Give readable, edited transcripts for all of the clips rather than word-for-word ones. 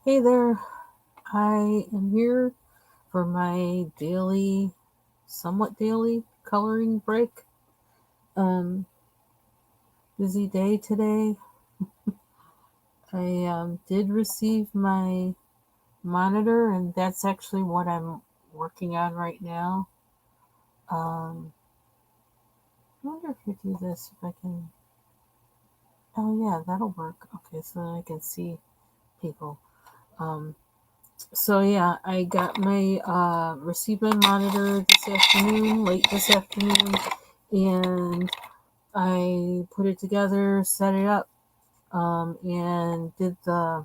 Hey there, I am here for my somewhat daily coloring break. Um, Busy day today. I did receive my monitor, and that's actually what I'm working on right now. Um, I wonder if you do this, if I can. Oh, yeah, that'll work. Okay, so then I can see people. Um, so yeah, I got my received my monitor this afternoon, late this afternoon, and I put it together, set it up, and did I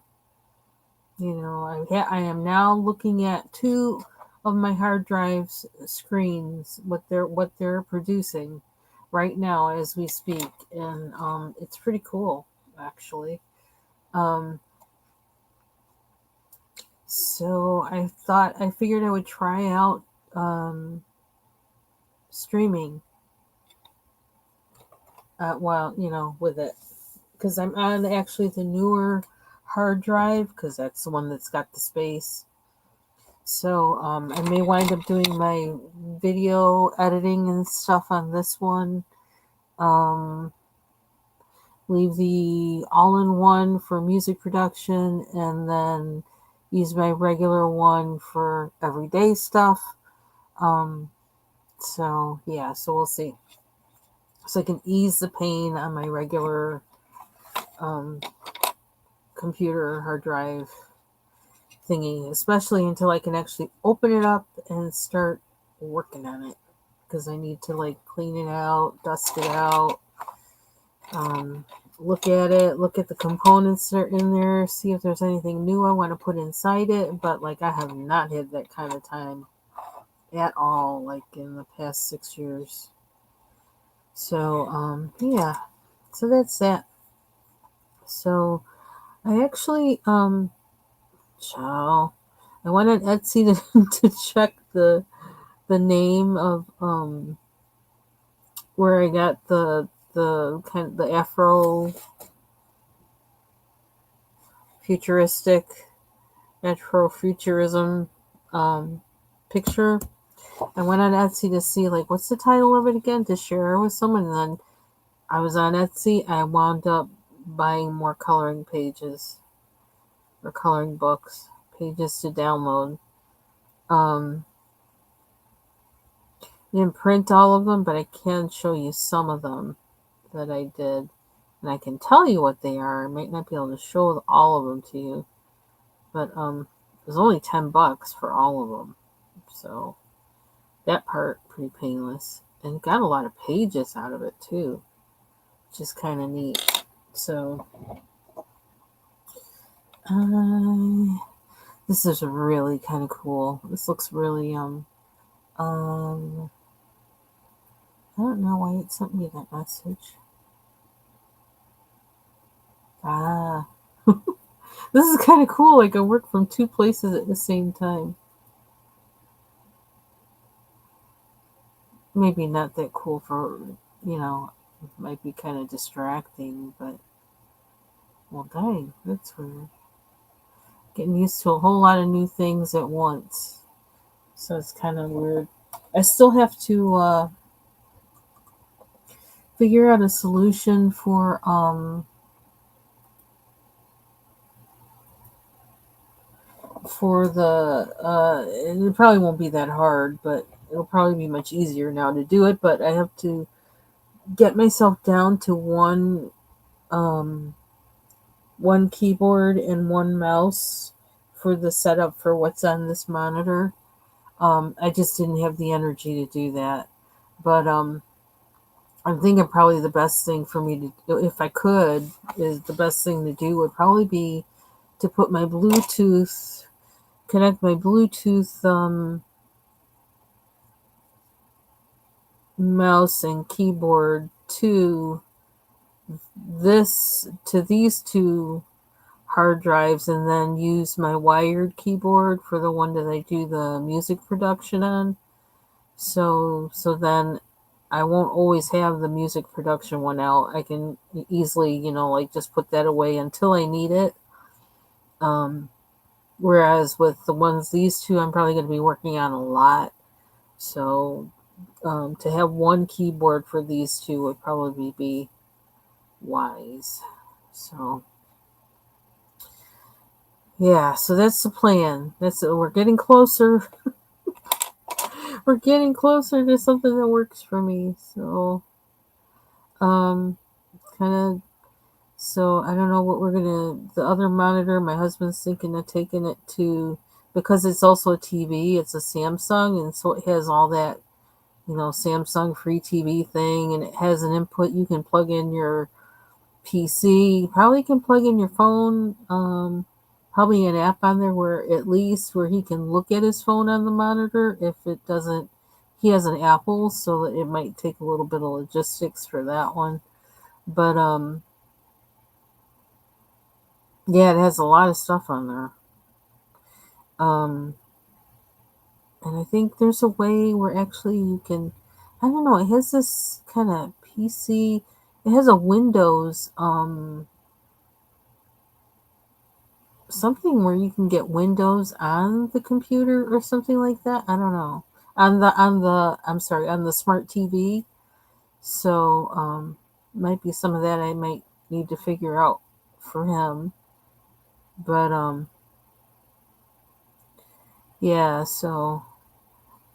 am now looking at two of my hard drives screens, what they're producing right now as we speak, and it's pretty cool actually. Um, so I figured I would try out um, streaming while with it because I'm on actually the newer hard drive because that's the one that's got the space. So I may wind up doing my video editing and stuff on this one. Um, Leave the all-in-one for music production, and then use my regular one for everyday stuff. Um, so yeah, so we'll see. So I can ease the pain on my regular um, computer hard drive thingy, especially until I can actually open it up and start working on it. Because I need to like clean it out, dust it out, um, look at it, look at the components that are in there, see if there's anything new I want to put inside it. But like I have not had that kind of time at all, like in the past 6 years. So yeah, so that's that. So I actually ciao. I went on Etsy to check the name of where I got the kind of the Afro futuristic Afrofuturism um picture. I went on Etsy to see like what's the title of it again to share with someone, and then I was on Etsy. I wound up buying more coloring pages or coloring books pages to download. Um, I didn't print all of them, but I can show you some of them that I did, and I can tell you what they are. I might not be able to show all of them to you, but it was only $10 for all of them, so that part pretty painless, and got a lot of pages out of it too, which is kind of neat. So this is really kind of cool. This looks really um I don't know why it sent me that message. Ah, this is kind of cool. I can work from two places at the same time. Maybe not that cool for, you know, might be kind of distracting, but well, dang, that's weird. Getting used to a whole lot of new things at once. So it's kind of weird. I still have to figure out a solution for the it probably won't be that hard, but it'll probably be much easier now to do it, but I have to get myself down to um one keyboard and one mouse for the setup for what's on this monitor. I just didn't have the energy to do that. But I'm thinking probably the best thing for me to do, if I could, is the best thing to do would probably be to put my Bluetooth, connect my Bluetooth mouse and keyboard to these two hard drives, and then use my wired keyboard for the one that I do the music production on. So then I won't always have the music production one out. I can easily, like just put that away until I need it. Um, Whereas with these two, I'm probably going to be working on a lot. So to have one keyboard for these two would probably be wise. So yeah, so that's the plan. We're getting closer. We're getting closer to something that works for me. So um, kind of. So I don't know what we're gonna. The other monitor, my husband's thinking of taking it to, because it's also a TV. It's a Samsung, and so it has all that, Samsung free TV thing, and it has an input you can plug in your PC. You probably can plug in your phone. Probably an app on there where at least where he can look at his phone on the monitor. If it doesn't, he has an Apple, so it might take a little bit of logistics for that one. But yeah, it has a lot of stuff on there. Um, and I think there's a way where actually you can, I don't know, it has this kind of PC, it has a Windows, something where you can get Windows on the computer or something like that. I don't know. I'm sorry, on the smart TV. So, might be some of that I might need to figure out for him. But, yeah, so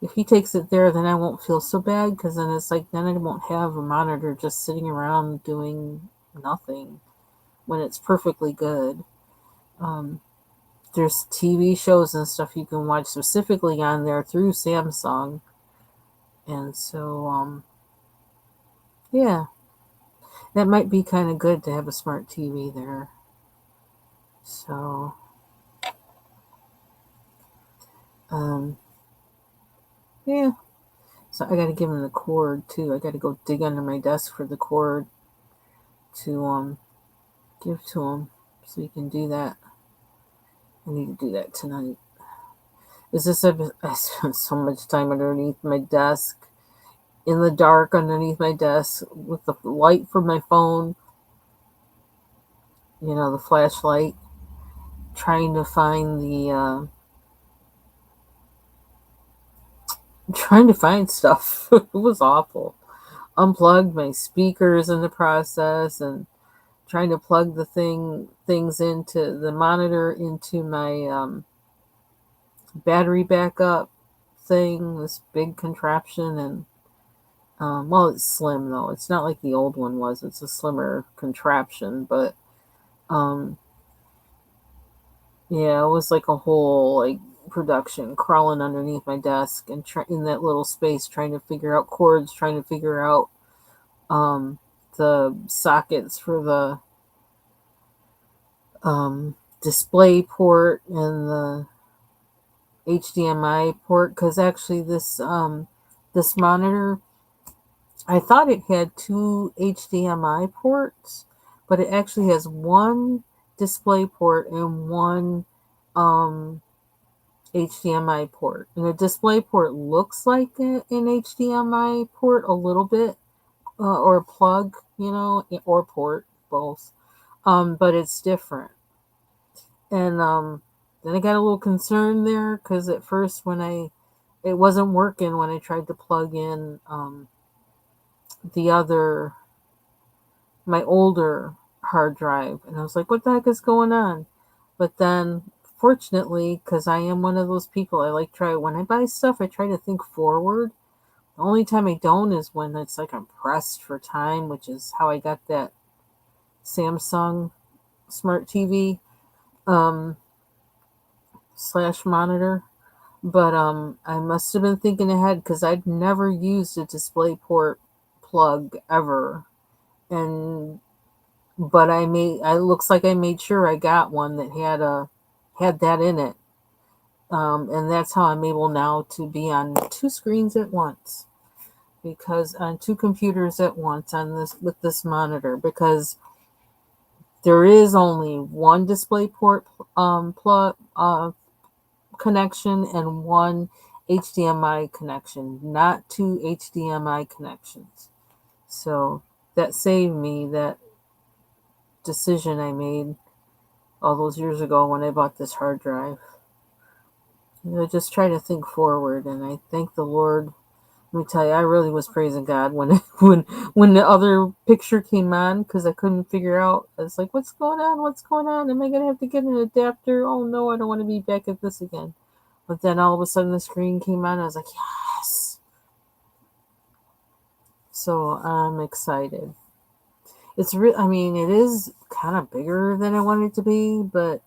if he takes it there, then I won't feel so bad because then it's like, then I won't have a monitor just sitting around doing nothing when it's perfectly good. Um, there's TV shows and stuff you can watch specifically on there through Samsung. And so, yeah, that might be kind of good to have a smart TV there. So, um, yeah. So I got to give him the cord too. I got to go dig under my desk for the cord to give to him so he can do that. I need to do that tonight. Is this I spent so much time underneath my desk, in the dark underneath my desk with the light from my phone, the flashlight, trying to find trying to find stuff. It was awful. Unplugged my speakers in the process, and trying to plug the things into the monitor into my battery backup thing, this big contraption. And well, it's slim though. It's not like the old one was. It's a slimmer contraption, but um, yeah, it was like a whole like production crawling underneath my desk and in that little space, trying to figure out cords, trying to figure out um, the sockets for the display port and the HDMI port. Because actually, this monitor, I thought it had two HDMI ports, but it actually has one display port and one um, HDMI port. And the display port looks like an HDMI port a little bit, or plug, or port, both. But it's different. And then I got a little concerned there because at first it wasn't working when I tried to plug in the other my older hard drive, and I was like, what the heck is going on? But then fortunately, because I am one of those people, I like try when I buy stuff, I try to think forward. The only time I don't is when it's like I'm pressed for time, which is how I got that Samsung smart TV um slash monitor. But I must have been thinking ahead because I'd never used a DisplayPort plug ever. And but I looks like I made sure I got one that had that in it. And that's how I'm able now to be on two screens at once, because on two computers at once on this with this monitor, because there is only one DisplayPort plug connection and one HDMI connection, not two HDMI connections. So that saved me that decision I made all those years ago when I bought this hard drive. just try to think forward. And I thank the Lord. Let me tell you, I really was praising God when when the other picture came on because I couldn't figure out. I was like, "What's going on? What's going on? Am I gonna have to get an adapter? Oh no, I don't want to be back at this again." But then all of a sudden the screen came on. I was like, "Yes!" So I'm excited. It's real. I mean, it is kind of bigger than I wanted it to be, but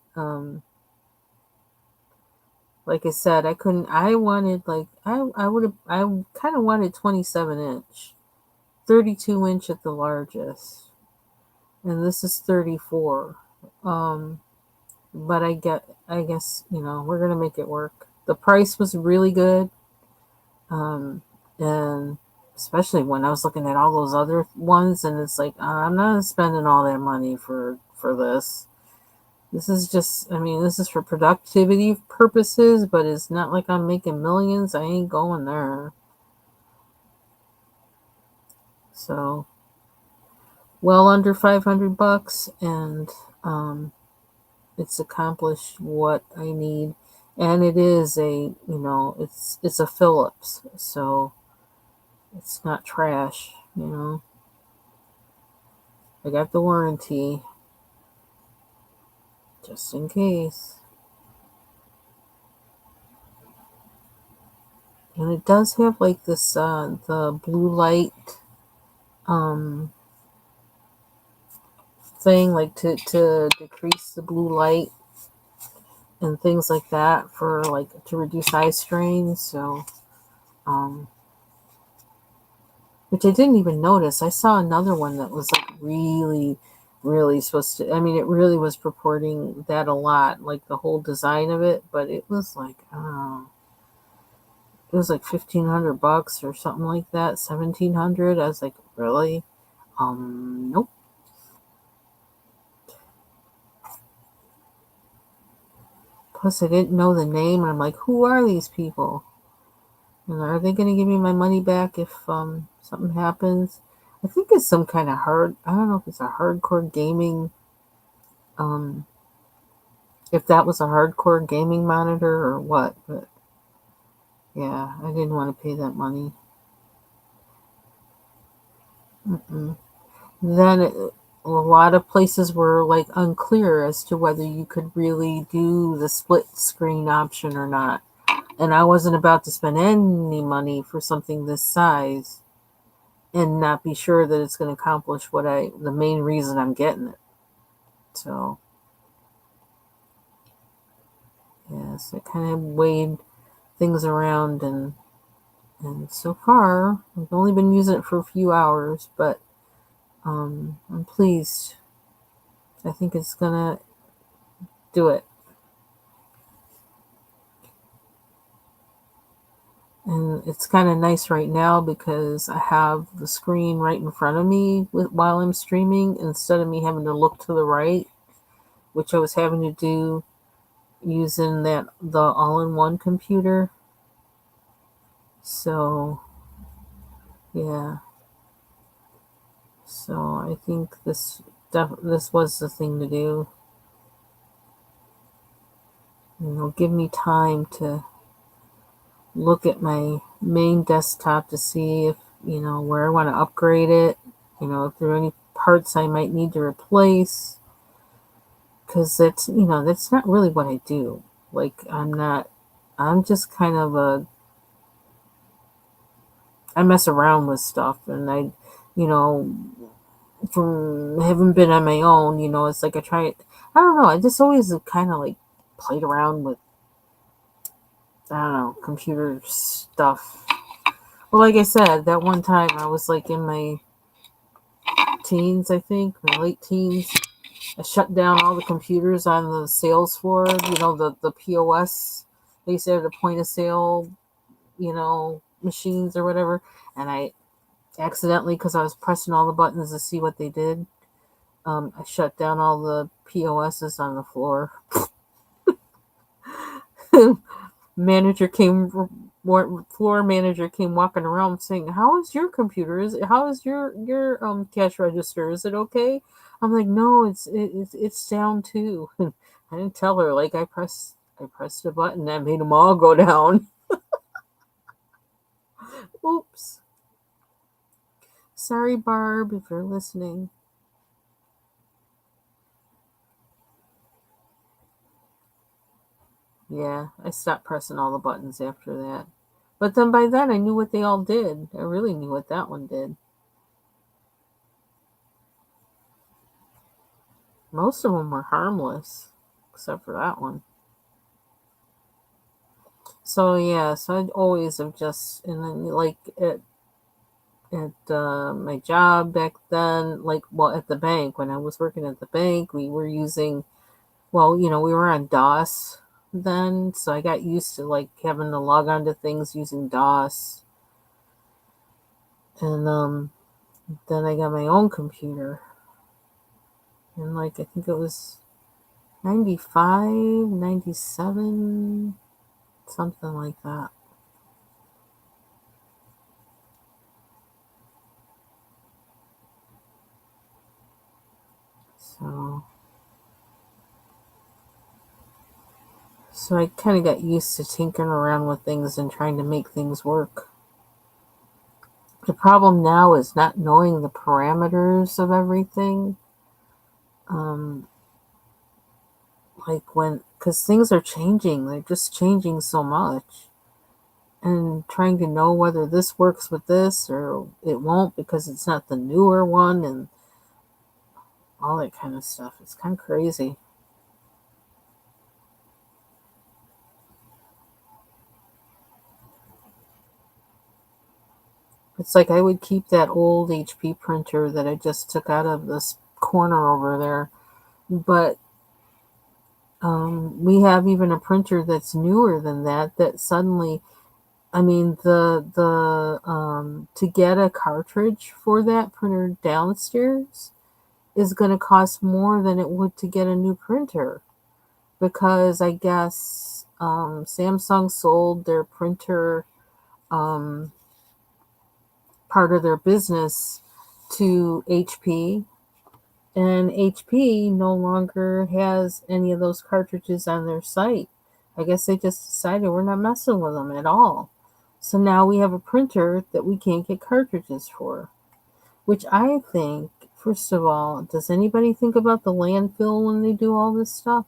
like I said, I couldn't. I wanted like I would have. I kind of wanted 27-inch, 32-inch at the largest, and this is 34. Um, but I guess we're gonna make it work. The price was really good, and especially when I was looking at all those other ones, and it's like I'm not spending all that money for this. This is just, I mean, this is for productivity purposes, but it's not like I'm making millions. I ain't going there. So, well under 500 bucks, and um, it's accomplished what I need. And it is it's a Philips, so it's not trash. I got the warranty, just in case. And it does have like this, the blue light, um, thing, like to decrease the blue light and things like that for like to reduce eye strain. So, um, which I didn't even notice. I saw another one that was like really, really supposed to. I mean, it really was purporting that a lot, like the whole design of it. But it was like, I don't know, it was like 1,500 bucks or something like that, 1,700. I was like, really? Nope. Plus, I didn't know the name, and I'm like, who are these people? And are they going to give me my money back if something happens? I think it's some kind of hard. I don't know if it's a hardcore gaming. Um, if that was a hardcore gaming monitor or what, but yeah, I didn't want to pay that money. Mm-mm. Then a lot of places were like unclear as to whether you could really do the split screen option or not. And I wasn't about to spend any money for something this size and not be sure that it's going to accomplish the main reason I'm getting it. So, yes, I kind of weighed things around, and so far I've only been using it for a few hours, but I'm pleased. I think it's gonna do it. And it's kind of nice right now because I have the screen right in front of me while I'm streaming instead of me having to look to the right, which I was having to do using the all-in-one computer. So, yeah. So I think this was the thing to do. Give me time to look at my main desktop to see if where I want to upgrade it. If there are any parts I might need to replace, because that's not really what I do. Like I'm not. I'm just kind of I mess around with stuff, and you know, from having been on my own, it's like I try it. I don't know. I just always kind of like played around with, I don't know, computer stuff. Well, like I said, that one time I was like in my teens, I think, my late teens. I shut down all the computers on the sales floor, the POS. They used to have the point of sale, machines or whatever. And I accidentally, because I was pressing all the buttons to see what they did, I shut down all the POSs on the floor. Manager came Floor manager came walking around saying, how is your computer, how is your cash register, is it okay? I'm like, no, it's down too. I didn't tell her, like, I pressed a button that made them all go down. Oops. Sorry, Barb, if you're listening. Yeah, I stopped pressing all the buttons after that. But then by then I knew what they all did. I really knew what that one did. Most of them were harmless, except for that one. So yeah, so I'd always have just, and then like at my job back then, like, well, at the bank, when I was working at the bank, we were using, well, we were on DOS then, so I got used to like having to log on to things using DOS. And then I got my own computer. And like I think it was 95, 97, something like that. So I kind of got used to tinkering around with things and trying to make things work. The problem now is not knowing the parameters of everything. Um, like because things are changing, they're just changing so much. And trying to know whether this works with this or it won't because it's not the newer one and all that kind of stuff. It's kind of crazy. It's like I would keep that old HP printer that I just took out of this corner over there, but we have even a printer that's newer than that. That suddenly, I mean, the to get a cartridge for that printer downstairs is going to cost more than it would to get a new printer, because I guess Samsung sold their printer um, part of their business to HP, and HP no longer has any of those cartridges on their site. I guess they just decided we're not messing with them at all. So now we have a printer that we can't get cartridges for, which I think, first of all, does anybody think about the landfill when they do all this stuff?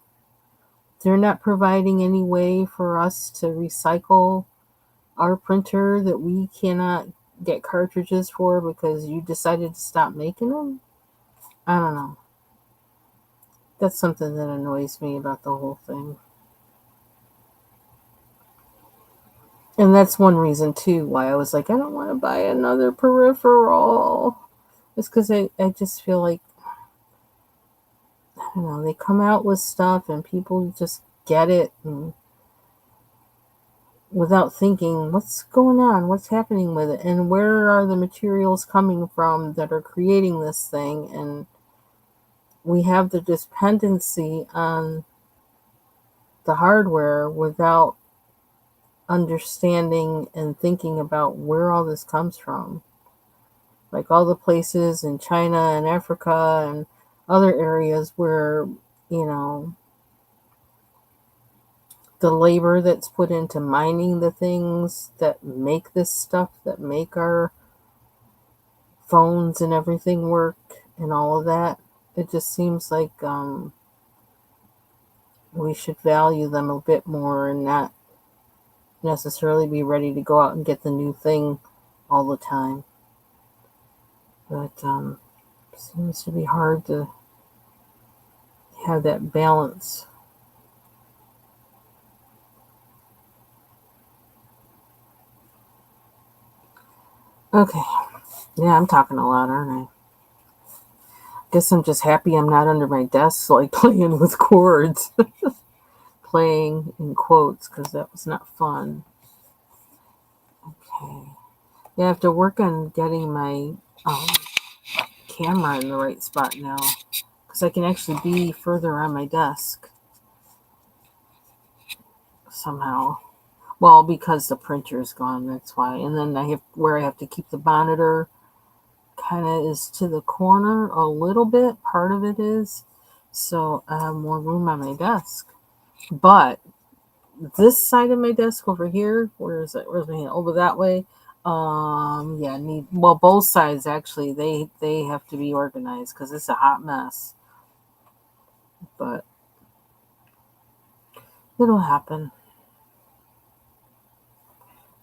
They're not providing any way for us to recycle our printer that we cannot get cartridges for because you decided to stop making them. I don't know. That's something that annoys me about the whole thing. And that's one reason, too, why I was like, I don't want to buy another peripheral. It's because I just feel like, I don't know, they come out with stuff and people just get it and without thinking, what's going on? What's happening with it? And where are the materials coming from that are creating this thing? And we have the dependency on the hardware without understanding and thinking about where all this comes from. Like all the places in China and Africa and other areas where, you know, the labor that's put into mining the things that make this stuff, that make our phones and everything work and all of that. It just seems like we should value them a bit more and not necessarily be ready to go out and get the new thing all the time. But it seems to be hard to have that balance. Okay. Yeah, I'm talking a lot, aren't I? Guess I'm just happy I'm not under my desk like playing with chords. Playing in quotes because that was not fun. Okay. Yeah, I have to work on getting my camera in the right spot now because I can actually be further on my desk somehow. Well, because the printer is gone, that's why. And then I have where I have to keep the monitor kind of is to the corner a little bit. Part of it is, so I have more room on my desk. But this side of my desk over here. Where is it? Where's my hand? Over that way. Yeah, both sides actually. They have to be organized because it's a hot mess. But it'll happen.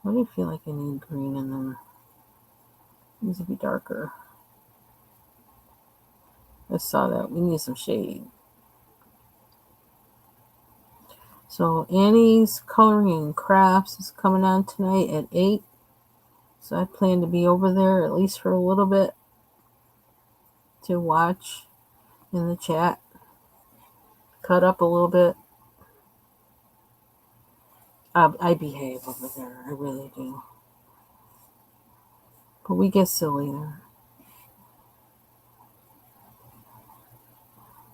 Why do you feel like I need green in there? It needs to be darker. I saw that. We need some shade. So Annie's Coloring and Crafts is coming on tonight at 8. So I plan to be over there at least for a little bit to watch in the chat. Cut up a little bit. I behave over there. I really do. But we get silly there.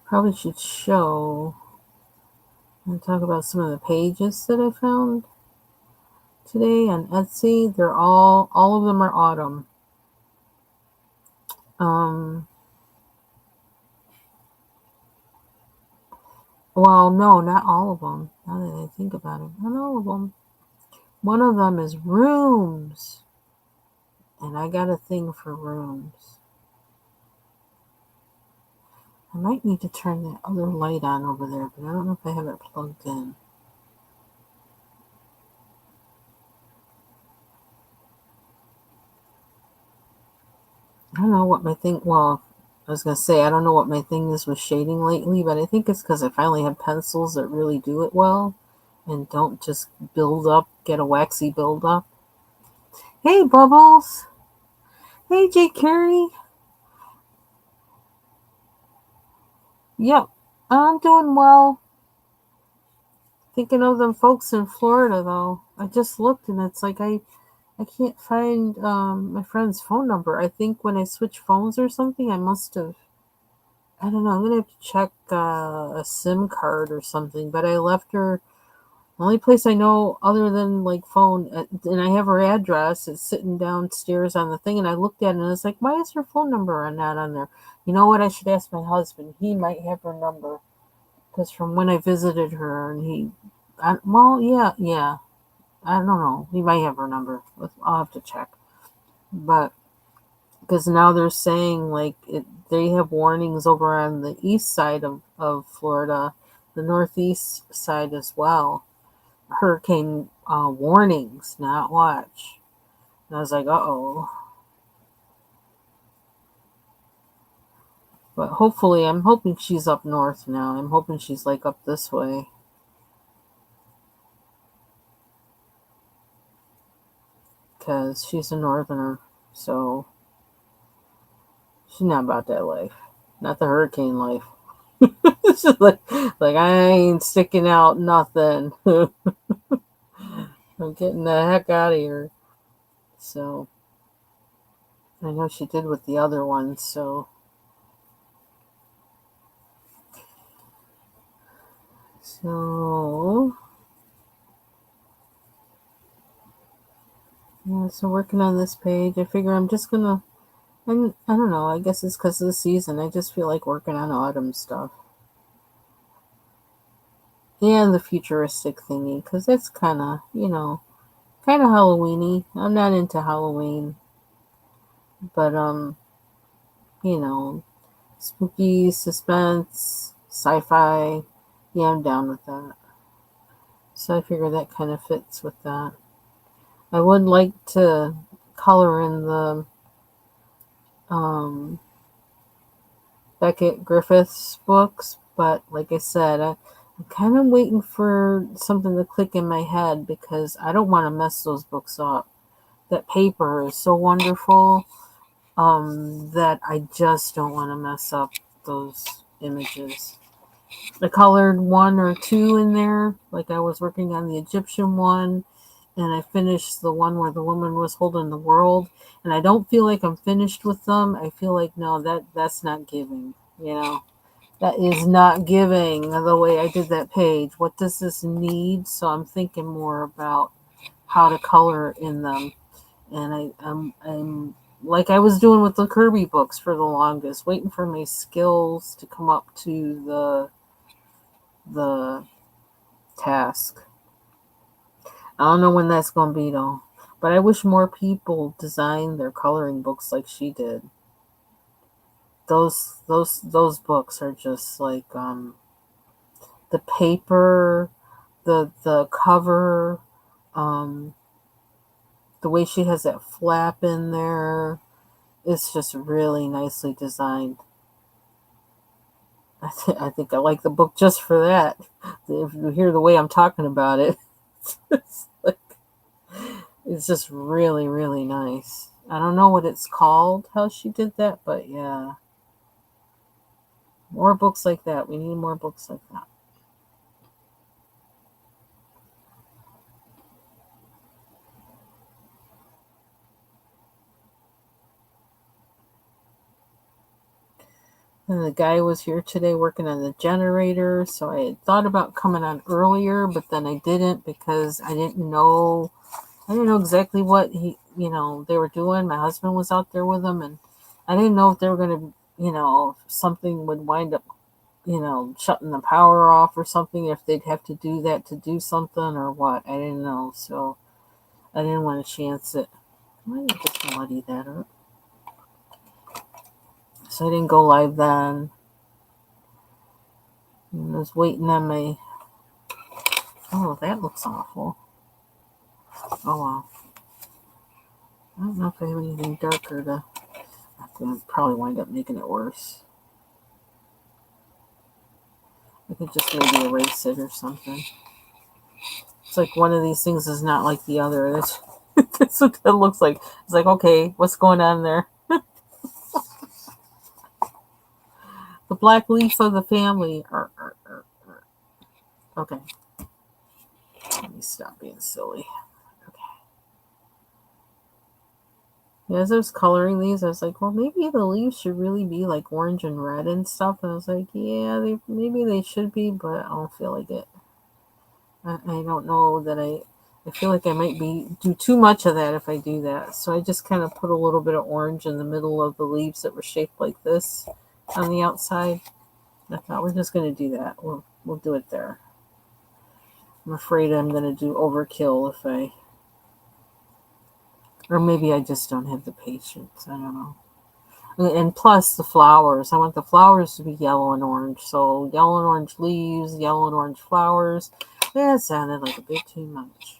Probably should show and talk about some of the pages that I found today on Etsy. They're all of them are autumn. Well, no, not all of them. Now that I think about it, not all of them. One of them is rooms, and I got a thing for rooms. I might need to turn that other light on over there, but I don't know if I have it plugged in. I don't know what my thing, well, I was going to say, I don't know what my thing is with shading lately, but I think it's because I finally have pencils that really do it well and don't just build up, get a waxy build up. Hey, Bubbles. Hey, J. Carey. Yep, I'm doing well. Thinking of them folks in Florida, though. I just looked and it's like I can't find my friend's phone number. I think when I switched phones or something, I must have. I don't know. I'm gonna have to check a SIM card or something. But I left her. The only place I know other than like phone, and I have her address. It's sitting downstairs on the thing, and I looked at it and I was like, "Why is her phone number not on there?" You know what? I should ask my husband. He might have her number because from when I visited her, and yeah. I don't know. He might have her number. I'll have to check. But because now they're saying they have warnings over on the east side of Florida, the northeast side as well. Hurricane warnings, not watch. And I was like, uh-oh. But hopefully, I'm hoping she's up north now. I'm hoping she's like up this way. Because she's a northerner. So she's not about that life. Not the hurricane life. It's just like I ain't sticking out nothing. I'm getting the heck out of here. So I know she did with the other ones. So yeah. So working on this page, I figure I'm just gonna. And I don't know. I guess it's because of the season. I just feel like working on autumn stuff and the futuristic thingy because that's kind of kind of Halloweeny. I'm not into Halloween, but you know, spooky, suspense, sci-fi. Yeah, I'm down with that. So I figure that kind of fits with that. I would like to color in the um, Beckett Griffiths books, but like I said, I'm kind of waiting for something to click in my head because I don't want to mess those books up. That paper is so wonderful that I just don't want to mess up those images. I colored one or two in there, like I was working on the Egyptian one, and I finished the one where the woman was holding the world, and I don't feel like I'm finished with them. I feel like no, that's not giving, that is not giving the way I did that page. What does this need? So I'm thinking more about how to color in them, and I'm like I was doing with the Kirby books for the longest, waiting for my skills to come up to the task. I don't know when that's gonna be though. But I wish more people designed their coloring books like she did. Those books are just like the paper, the cover, um, the way she has that flap in there. It's just really nicely designed. I think I like the book just for that. If you hear the way I'm talking about it, it's like it's just really, really nice. I don't know what it's called, how she did that, but yeah. More books like that. We need more books like that. And the guy was here today working on the generator, so I had thought about coming on earlier, but then I didn't because I didn't know exactly what they were doing. My husband was out there with them, and I didn't know if they were going to, if something would wind up, shutting the power off or something, if they'd have to do that to do something or what. I didn't know, so I didn't want to chance it. I might just muddy that up. So I didn't go live then. I was waiting on my. Oh, that looks awful. Oh well. I don't know if I have anything darker to. I'm going to probably wind up making it worse. I could just maybe erase it or something. It's like one of these things is not like the other. That's what that looks like. It's like, okay, what's going on there? The black leaf of the family. Okay. Let me stop being silly. Okay. Yeah, as I was coloring these, I was like, well, maybe the leaves should really be like orange and red and stuff. And I was like, yeah, maybe they should be, but I don't feel like it. I don't know that I feel like I might do too much of that if I do that. So I just kind of put a little bit of orange in the middle of the leaves that were shaped like this on the outside. I thought we're just going to do that. We'll do it there. I'm afraid I'm going to do overkill if I, or maybe I just don't have the patience. I don't know. And plus the flowers. I want the flowers to be yellow and orange. So yellow and orange leaves, yellow and orange flowers. That sounded like a bit too much.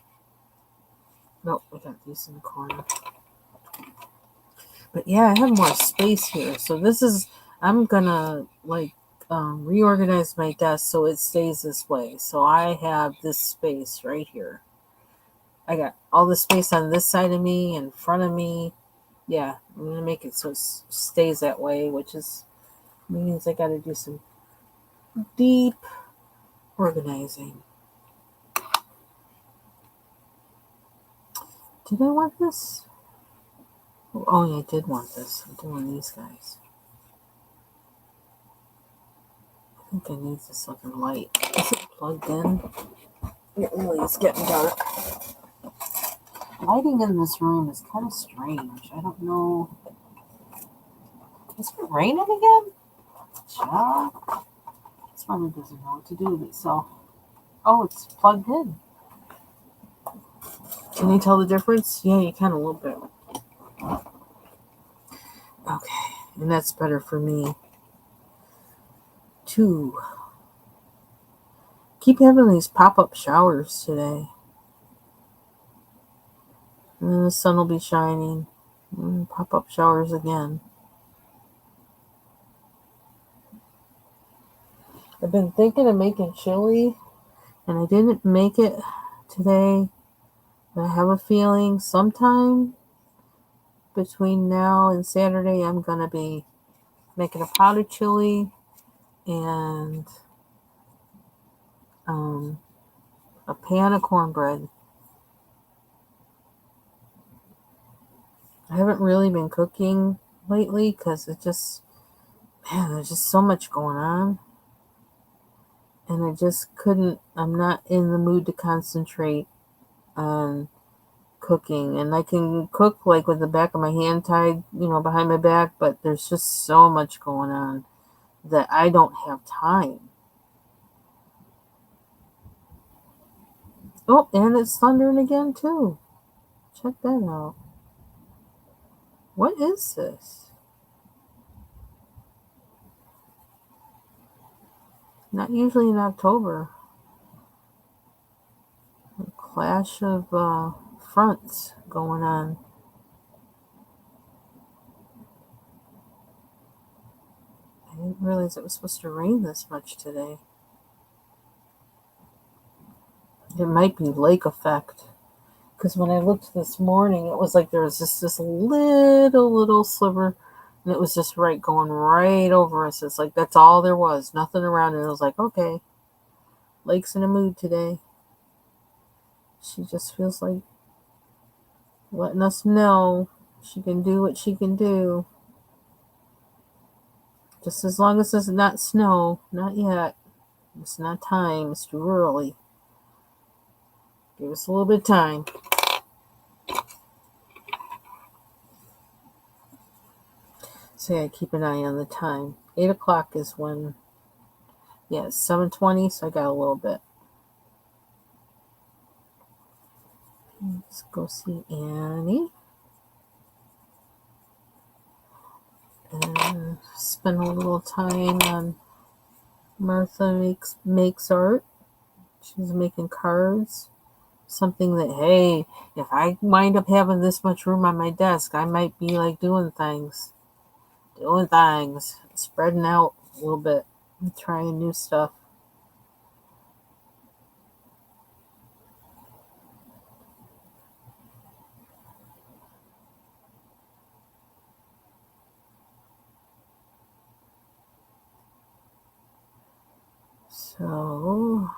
Nope, we got these in the corner. But yeah, I have more space here. So I'm gonna reorganize my desk so it stays this way. So I have this space right here. I got all the space on this side of me, in front of me. Yeah, I'm gonna make it so it stays that way, which means I gotta do some deep organizing. Did I want this? Oh yeah, I did want this. I'm doing these guys. I think I need this other light. Is it plugged in? It really is getting dark. Lighting in this room is kind of strange. I don't know. Is it raining again? Child. This probably doesn't know what to do with itself. Oh, it's plugged in. Can you tell the difference? Yeah, you can a little bit. Okay, and that's better for me. Too. Keep having these pop-up showers today. And then the sun will be shining. Pop-up showers again. I've been thinking of making chili, and I didn't make it today. But I have a feeling sometime between now and Saturday, I'm going to be making a pot of chili and a pan of cornbread. I haven't really been cooking lately because there's just so much going on. And I'm not in the mood to concentrate on cooking. And I can cook like with the back of my hand tied, behind my back, but there's just so much going on that I don't have time. Oh, and it's thundering again too. Check that out. What is this? Not usually in October. A clash of fronts going on. I didn't realize it was supposed to rain this much today. It might be lake effect. Because when I looked this morning, it was like there was just this little sliver, and it was just going right over us. It's like that's all there was, nothing around it. I was like, okay, Lake's in a mood today. She just feels like letting us know she can do what she can do. Just as long as it's not snow, not yet. It's not time. It's too early. Give us a little bit of time. So yeah, keep an eye on the time. 8 o'clock is when. Yeah, it's 7:20. So I got a little bit. Let's go see Annie. And spend a little time on Martha makes art. She's making cards. Something that, hey, if I wind up having this much room on my desk, I might be like doing things, spreading out a little bit, trying new stuff. So,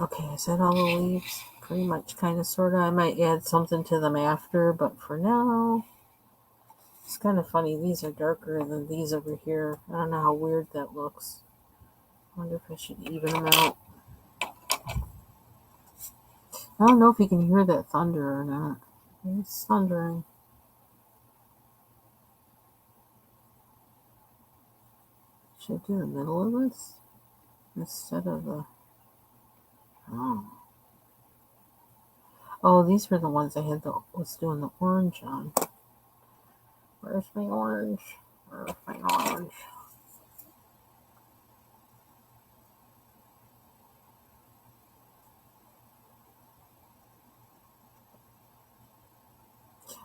okay, is that all the leaves? Pretty much, kind of, sort of. I might add something to them after, but for now, it's kind of funny. These are darker than these over here. I don't know how weird that looks. I wonder if I should even them out. I don't know if you can hear that thunder or not. It's thundering. Should I do the middle of this instead of the... Oh. Oh, these were the ones I was doing the orange on. Where's my orange? Where's my orange?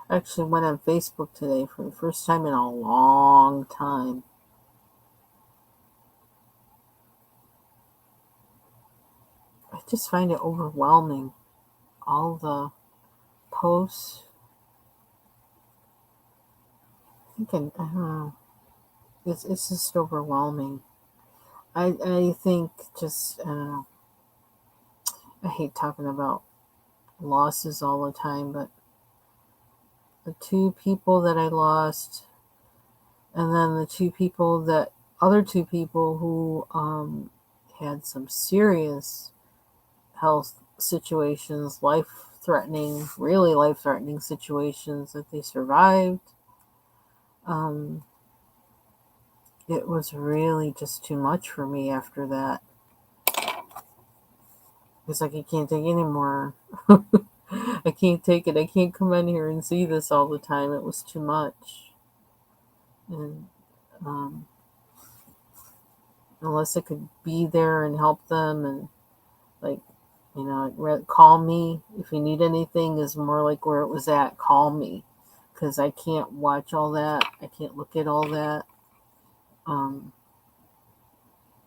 I actually went on Facebook today for the first time in a long time. I just find it overwhelming. All the posts. I don't know. It's just overwhelming. I think just, I hate talking about losses all the time, but the two people that I lost, and then the other two people who had some serious health situations, really life threatening situations that they survived. Um, it was really just too much for me after that. It's like I can't take anymore. I can't take it. I can't come in here and see this all the time. It was too much. And um, unless I could be there and help them and, like, call me if you need anything is more like where it was at. Call me, because I can't watch all that. I can't look at all that. Um,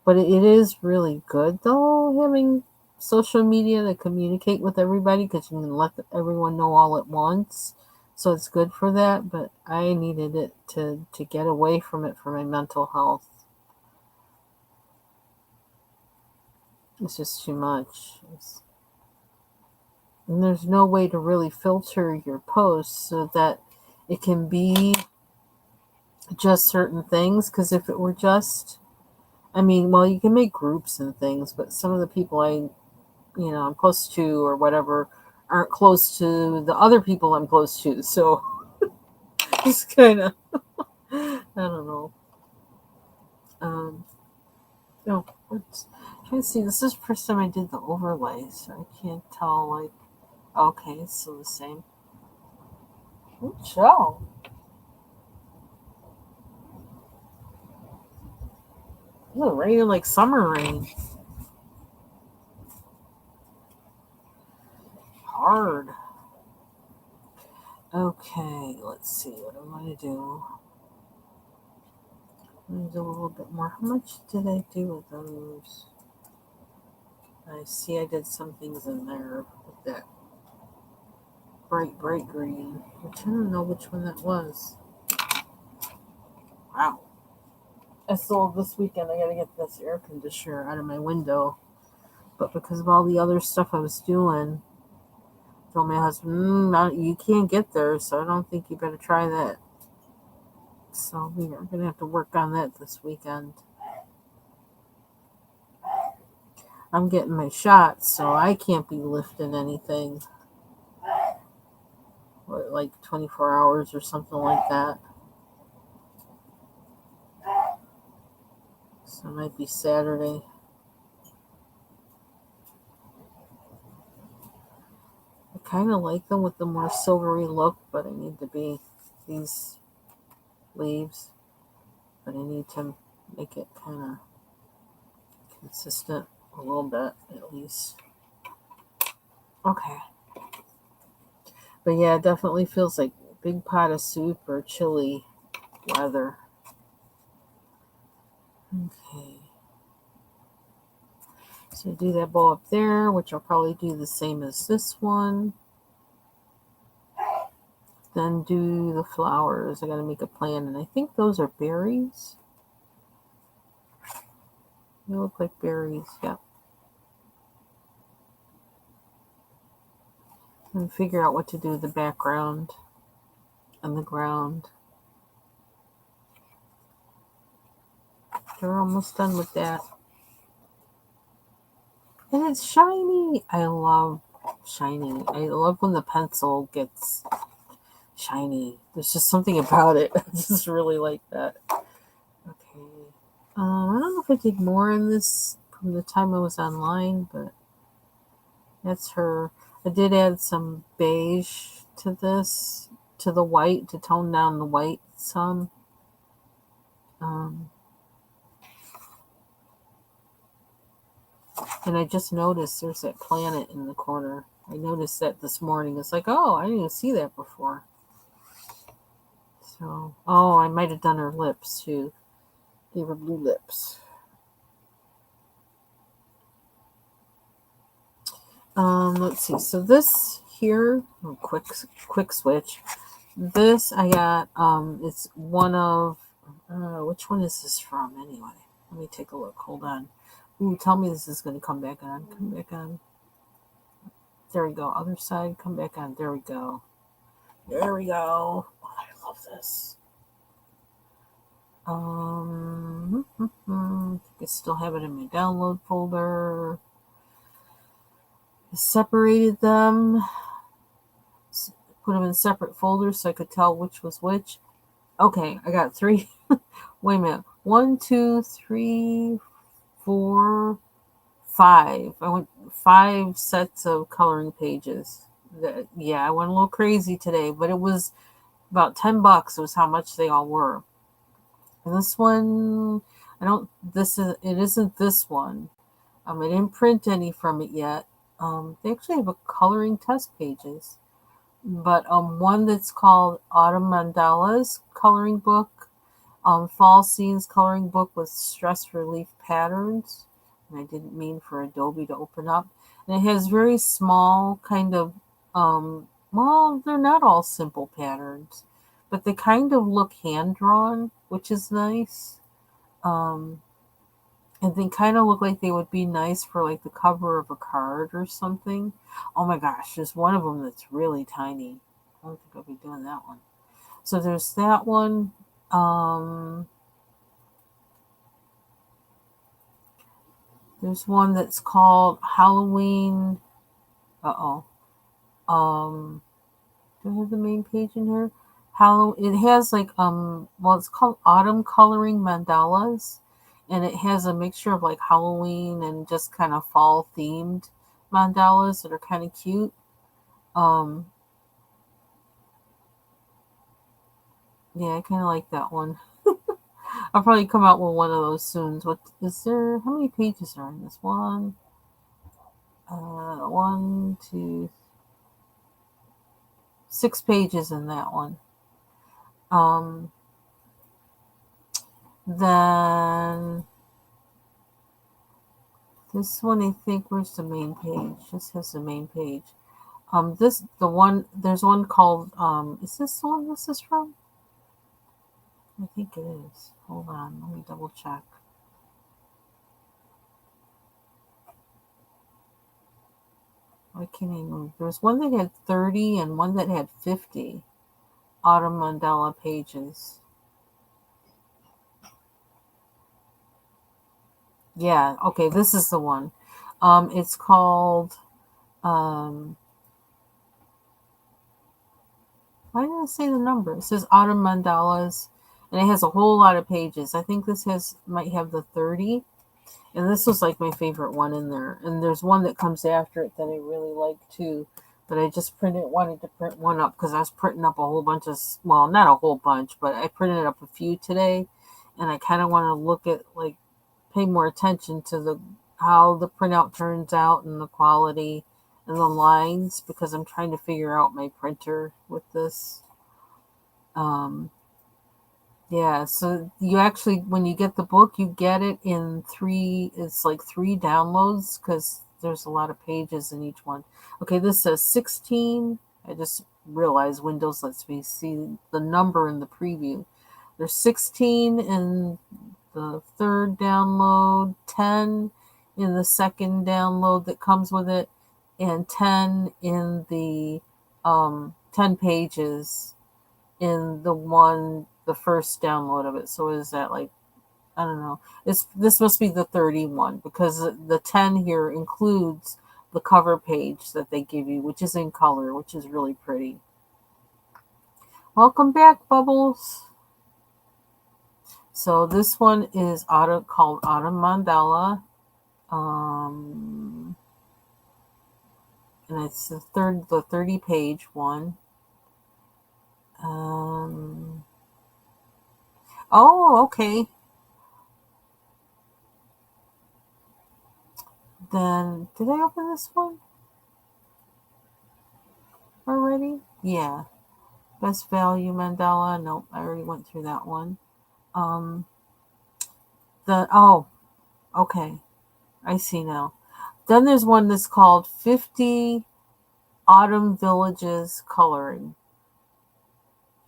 but it is really good though, having social media to communicate with everybody, because you can let everyone know all at once. So it's good for that. But I needed it to get away from it for my mental health. It's just too much. And there's no way to really filter your posts so that it can be just certain things. Because if it were just, I mean, well, you can make groups and things, but some of the people I'm close to or whatever aren't close to the other people I'm close to. So it's kind of, I don't know. Um, no, Can't see. This is the first time I did the overlay, so I can't tell. Like, okay, it's still the same. Good show. It's raining like summer rain. Hard. Okay, let's see what I'm gonna do. I'm gonna do a little bit more. How much did I do with those? I see I did some things in there with that bright green, which I don't know which one that was. Wow. I still, this weekend, I gotta get this air conditioner out of my window. But because of all the other stuff I was doing, I told my husband, you can't get there, so I don't think you better try that. So we are gonna have to work on that this weekend. I'm getting my shot, so I can't be lifting anything. Like 24 hours or something like that. So it might be Saturday. I kind of like them with the more silvery look, but I need to be these leaves. But I need to make it kind of consistent a little bit at least. Okay. But yeah, it definitely feels like a big pot of soup or chili weather. Okay. So do that bow up there, which I'll probably do the same as this one. Then do the flowers. I gotta make a plan, and I think those are berries. They look like berries, yeah. And figure out what to do with the background and the ground. We're almost done with that. And it's shiny. I love shiny. I love when the pencil gets shiny. There's just something about it. I just really like that. Okay. I don't know if I did more in this from the time I was online, but that's her. I did add some beige to this, to the white, to tone down the white some. Um, and I just noticed there's that planet in the corner. I noticed that this morning. It's like, oh, I didn't see that before. So, oh, I might have done her lips too. Gave her blue lips. Let's see. So this here, quick switch. This I got. It's one of. Which one is this from anyway? Let me take a look. Hold on. Ooh, tell me this is going to come back on. Come back on. There we go. Other side. Come back on. There we go. There we go. Oh, I love this. I still have it in my download folder. I separated them, put them in separate folders so I could tell which was which. Okay, I got three. Wait a minute. 1, 2, 3, 4, 5. I went 5 sets of coloring pages. Yeah, I went a little crazy today, but it was about $10 was how much they all were. And this one, it isn't this one. I didn't print any from it yet. They actually have a coloring test pages, but one that's called Autumn Mandalas coloring book, Fall Scenes coloring book with stress relief patterns. And I didn't mean for Adobe to open up. And it has very small kind of, well, they're not all simple patterns, but they kind of look hand drawn, which is nice. Um, and they kind of look like they would be nice for like the cover of a card or something. Oh my gosh, there's one of them that's really tiny. I don't think I'll be doing that one. So there's that one. There's one that's called Halloween. Uh oh. Do I have the main page in here? It has like well, it's called Autumn Coloring Mandalas, and it has a mixture of like Halloween and just kind of fall themed mandalas that are kind of cute. Um, yeah, I kind of like that one. I'll probably come out with one of those soon. What is there? How many pages are in this one? One, two, 6 pages in that one. Um, then this one, I think, where's the main page? This has the main page. There's one called, is this the one this is from? I think it is. Hold on, let me double check. I can't even move. There's one that had 30 and one that had 50 autumn mandala pages. Yeah, okay, this is the one. It's called, um, why did I say the number? It says autumn mandalas, and it has a whole lot of pages. I think this might have the 30. And this was like my favorite one in there. And there's one that comes after it that I really like too. But I just wanted to print one up because I was printing up a whole bunch of, well, not a whole bunch, but I printed up a few today. And I kind of want to look at, like, pay more attention to how the printout turns out and the quality and the lines because I'm trying to figure out my printer with this. Um, Yeah, so you actually, when you get the book, you get it in it's like 3 downloads because there's a lot of pages in each one. Okay, this says 16. I just realized Windows lets me see the number in the preview. There's 16 in the third download, 10 in the second download that comes with it, and 10 in the 10 pages in the first download of it. So is that like, I don't know. This must be the 31 because the 10 here includes the cover page that they give you, which is in color, which is really pretty. Welcome back, Bubbles. So this one is called Autumn Mandala. And it's the 30 page one. Oh, okay. Then, did I open this one already? Yeah. Best value mandala. Nope, I already went through that one. Um, okay, I see now. Then there's one that's called 50 Autumn Villages Coloring.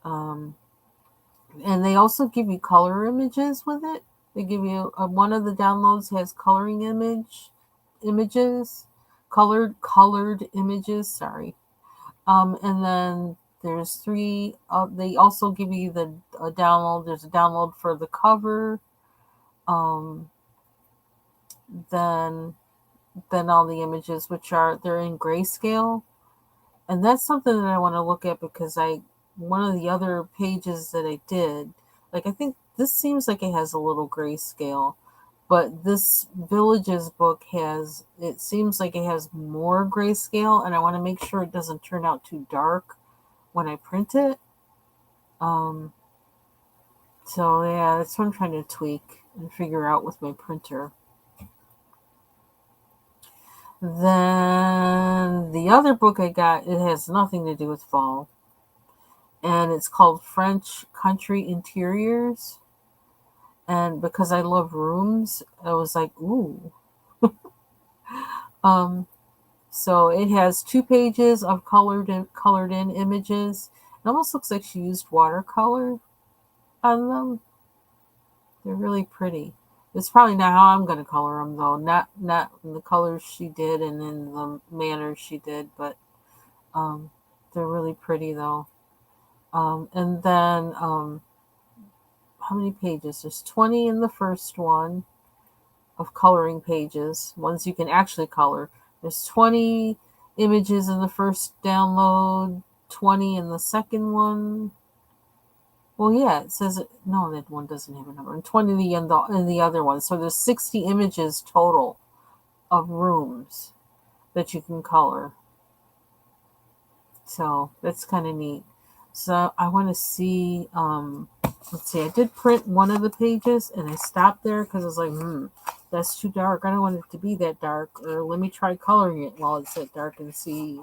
And they also give you color images with it. They give you one of the downloads has coloring images, colored images. Sorry. And then there's 3. They also give you a download. There's a download for the cover. Um, then all the images, they're in grayscale, and that's something that I want to look at because one of the other pages that I did, like, I think this seems like it has a little grayscale, but this Villages book it seems like it has more grayscale, and I want to make sure it doesn't turn out too dark when I print it. So yeah, that's what I'm trying to tweak and figure out with my printer. Then the other book I got, it has nothing to do with fall. And it's called French Country Interiors. And because I love rooms, I was like, ooh. So it has 2 pages of colored in images. It almost looks like she used watercolor on them. They're really pretty. It's probably not how I'm going to color them, though. Not in the colors she did and in the manner she did, but they're really pretty, though. And then, how many pages? There's 20 in the first one of coloring pages, ones you can actually color. There's 20 images in the first download, 20 in the second one. Well, yeah, it says no. That one doesn't have a number. And 20 in the other one. So there's 60 images total of rooms that you can color. So that's kind of neat. So I want to see. Let's see. I did print one of the pages, and I stopped there because I was like, that's too dark. I don't want it to be that dark. Or let me try coloring it while it's that dark and see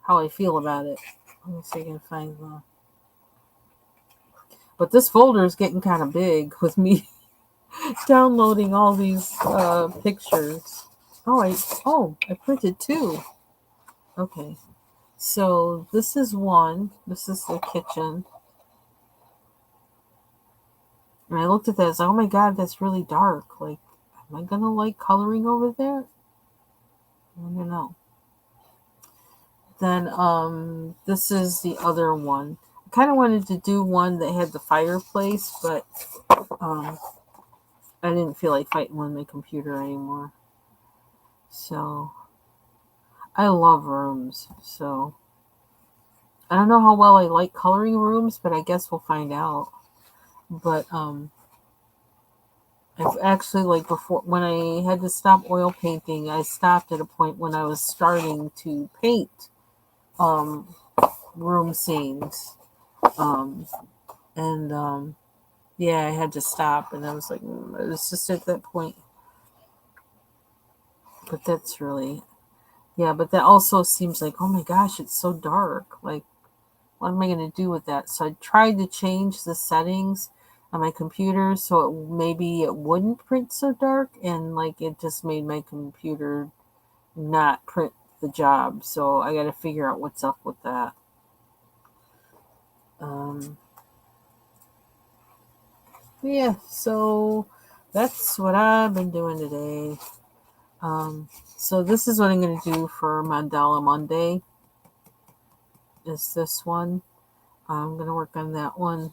how I feel about it. Let me see if I can find the. But this folder is getting kind of big with me downloading all these pictures. I printed two. Okay, so this is one. This is the kitchen. And I looked at that. I was like, oh my god, that's really dark. Like, am I gonna like coloring over there? I don't know. Then this is the other one. I kind of wanted to do one that had the fireplace, but um, I didn't feel like fighting on my computer anymore. So I love rooms. So I don't know how well I like coloring rooms, but I guess we'll find out. But I've actually like before when I had to stop oil painting, I stopped at a point when I was starting to paint um, room scenes. Um, and yeah, I had to stop, and I was like, it was just at that point. But that's really, yeah, but that also seems like, oh my gosh, it's so dark. Like, what am I going to do with that? So I tried to change the settings on my computer so maybe it wouldn't print so dark, and like it just made my computer not print the job. So I got to figure out what's up with that. Um, yeah, so that's what I've been doing today. So this is what I'm going to do for Mandala Monday. Is this one? I'm going to work on that one,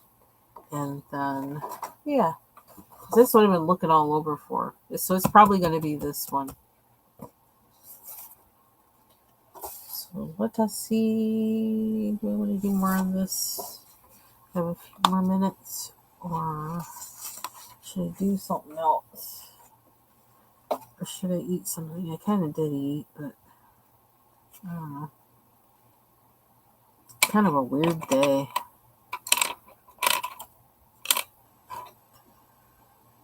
and then yeah, this one I've been looking all over for. So it's probably going to be this one. So let us see. Do I want to do more on this? Have a few more minutes, or should I do something else? Or should I eat something? I kind of did eat, but I don't know. Kind of a weird day.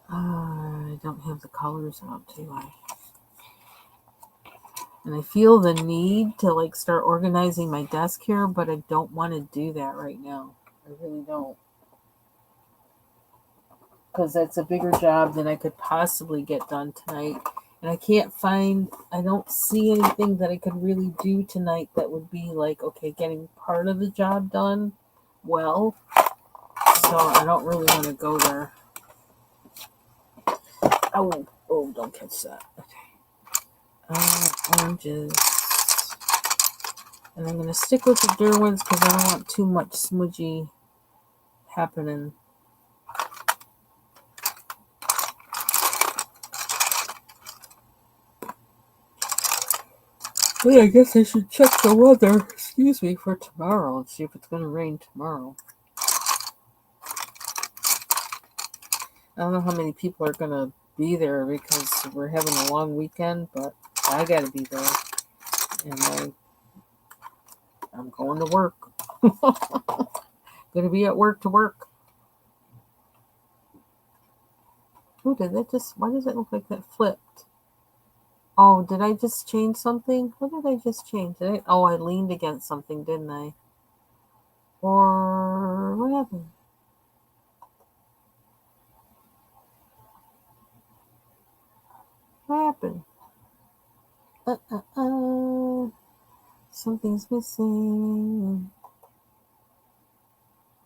I don't have the colors out, do I? And I feel the need to like start organizing my desk here, but I don't want to do that right now. I really don't. Because that's a bigger job than I could possibly get done tonight. And I don't see anything that I could really do tonight that would be like, okay, getting part of the job done well. So I don't really want to go there. Oh, don't catch that. Okay. Oranges. And I'm going to stick with the Derwents because I don't want too much smudgy happening. Well, I guess I should check the weather, for tomorrow and see if it's going to rain tomorrow. I don't know how many people are going to be there because we're having a long weekend, but I got to be there. And I'm going to work. Going to be at work to work. Why does it look like that flipped? Oh, did I just change something? What did I just change? I leaned against something, didn't I? Or what happened? What happened? Something's missing.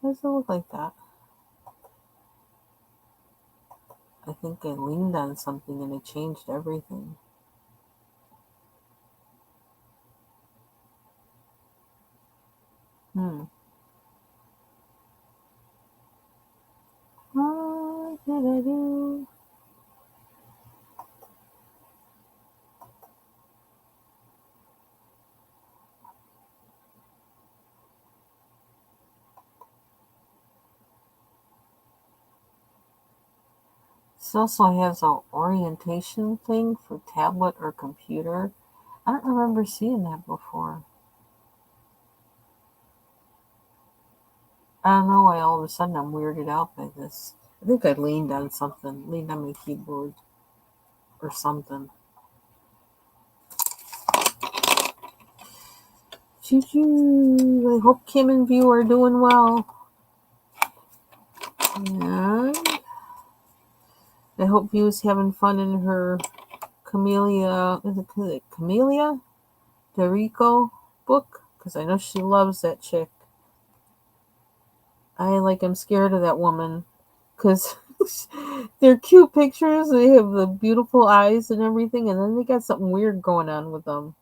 Why does it look like that? I think I leaned on something and it changed everything. What did I do? This also has a orientation thing for tablet or computer. I don't remember seeing that before. I don't know why all of a sudden I'm weirded out by this. I think I leaned on something, leaned on my keyboard or something. Choo-choo. I hope Kim and View are doing well. And I hope View's having fun in her Camellia, is it Camellia Dorico book? Because I know she loves that chick. I'm scared of that woman. Because they're cute pictures. They have the beautiful eyes and everything. And then they got something weird going on with them.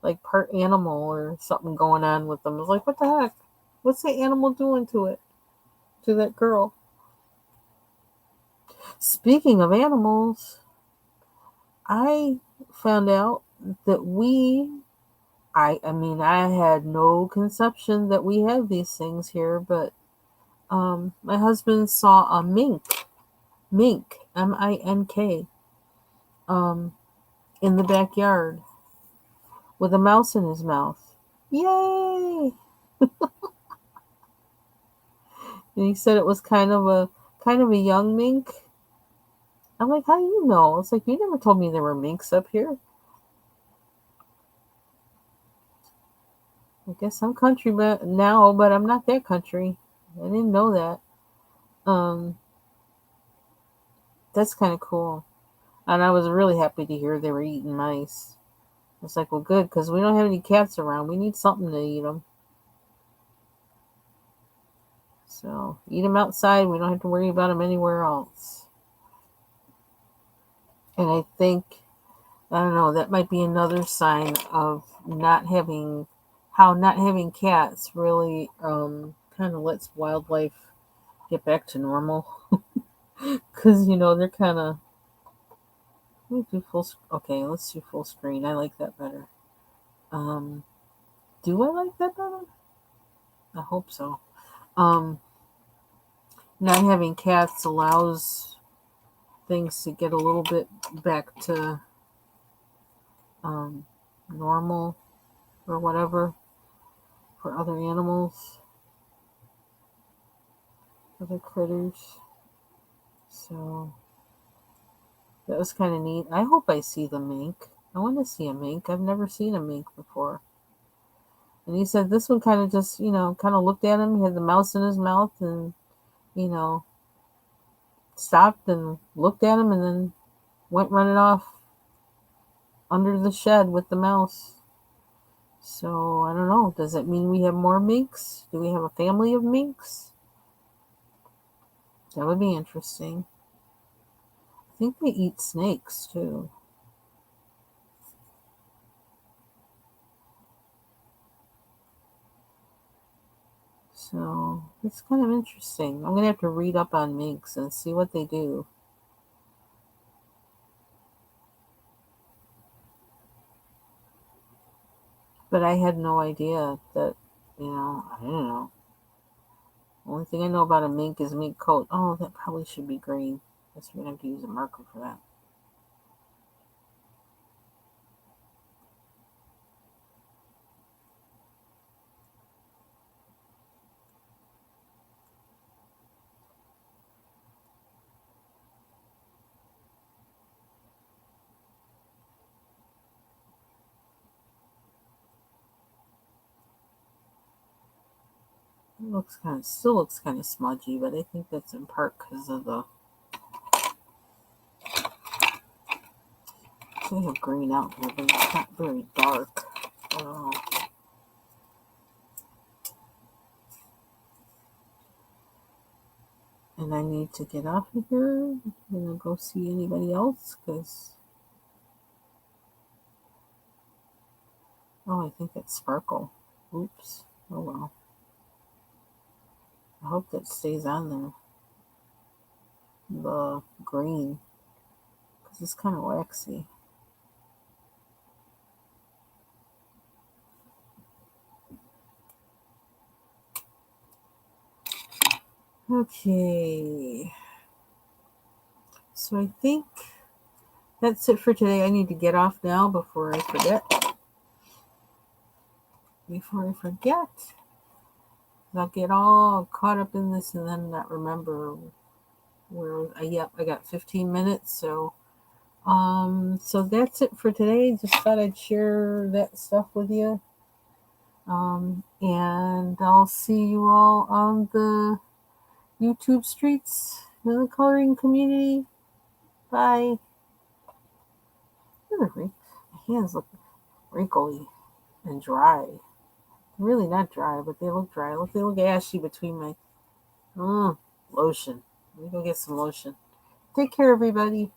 Like part animal or something going on with them. It's like, what the heck? What's the animal doing to it? To that girl? Speaking of animals, I found out that I had no conception that we have these things here, but my husband saw a mink, MINK, um, in the backyard with a mouse in his mouth. Yay! And he said it was kind of a young mink. I'm like, how do you know? It's like, you never told me there were minks up here. I guess I'm country now, but I'm not that country. I didn't know that. Um, that's kind of cool. And I was really happy to hear they were eating mice. It's like, well, good, because we don't have any cats around. We need something to eat them. So, eat them outside. We don't have to worry about them anywhere else. And I don't know, that might be another sign of not having cats really kind of lets wildlife get back to normal. Because, they're kind of. Let me do okay, let's do full screen. I like that better. Um, do I like that better? I hope so. Um, Not having cats allows things to get a little bit back to um, normal or whatever for other animals, other critters. So that was kind of neat. I hope I see the mink. I want to see a mink. I've never seen a mink before. And he said this one kind of just, kind of looked at him. He had the mouse in his mouth and, you know, stopped and looked at him and then went running off under the shed with the mouse. So I don't know. Does it mean we have more minks? Do we have a family of minks? That would be interesting. I think they eat snakes too. So it's kind of interesting. I'm gonna have to read up on minks and see what they do. But I had no idea that, I don't know. Only thing I know about a mink is mink coat. Oh, that probably should be green. Guess we're gonna have to use a marker for that. It still looks kind of smudgy, but I think that's in part because of the. I have green out here, but it's not very dark. Oh. And I need to get off of here. I'm gonna go see anybody else because. Oh, I think it's Sparkle. Oops. Oh well. I hope that stays on there. The green. Because it's kind of waxy. Okay. So I think that's it for today. I need to get off now before I forget. I'll get all caught up in this and then not remember where. Yep, I got 15 minutes. So that's it for today. Just thought I'd share that stuff with you. And I'll see you all on the YouTube streets in the coloring community. Bye. My hands look wrinkly and dry. Really not dry, but they look dry. They look ashy between my lotion. Let me go get some lotion. Take care, everybody.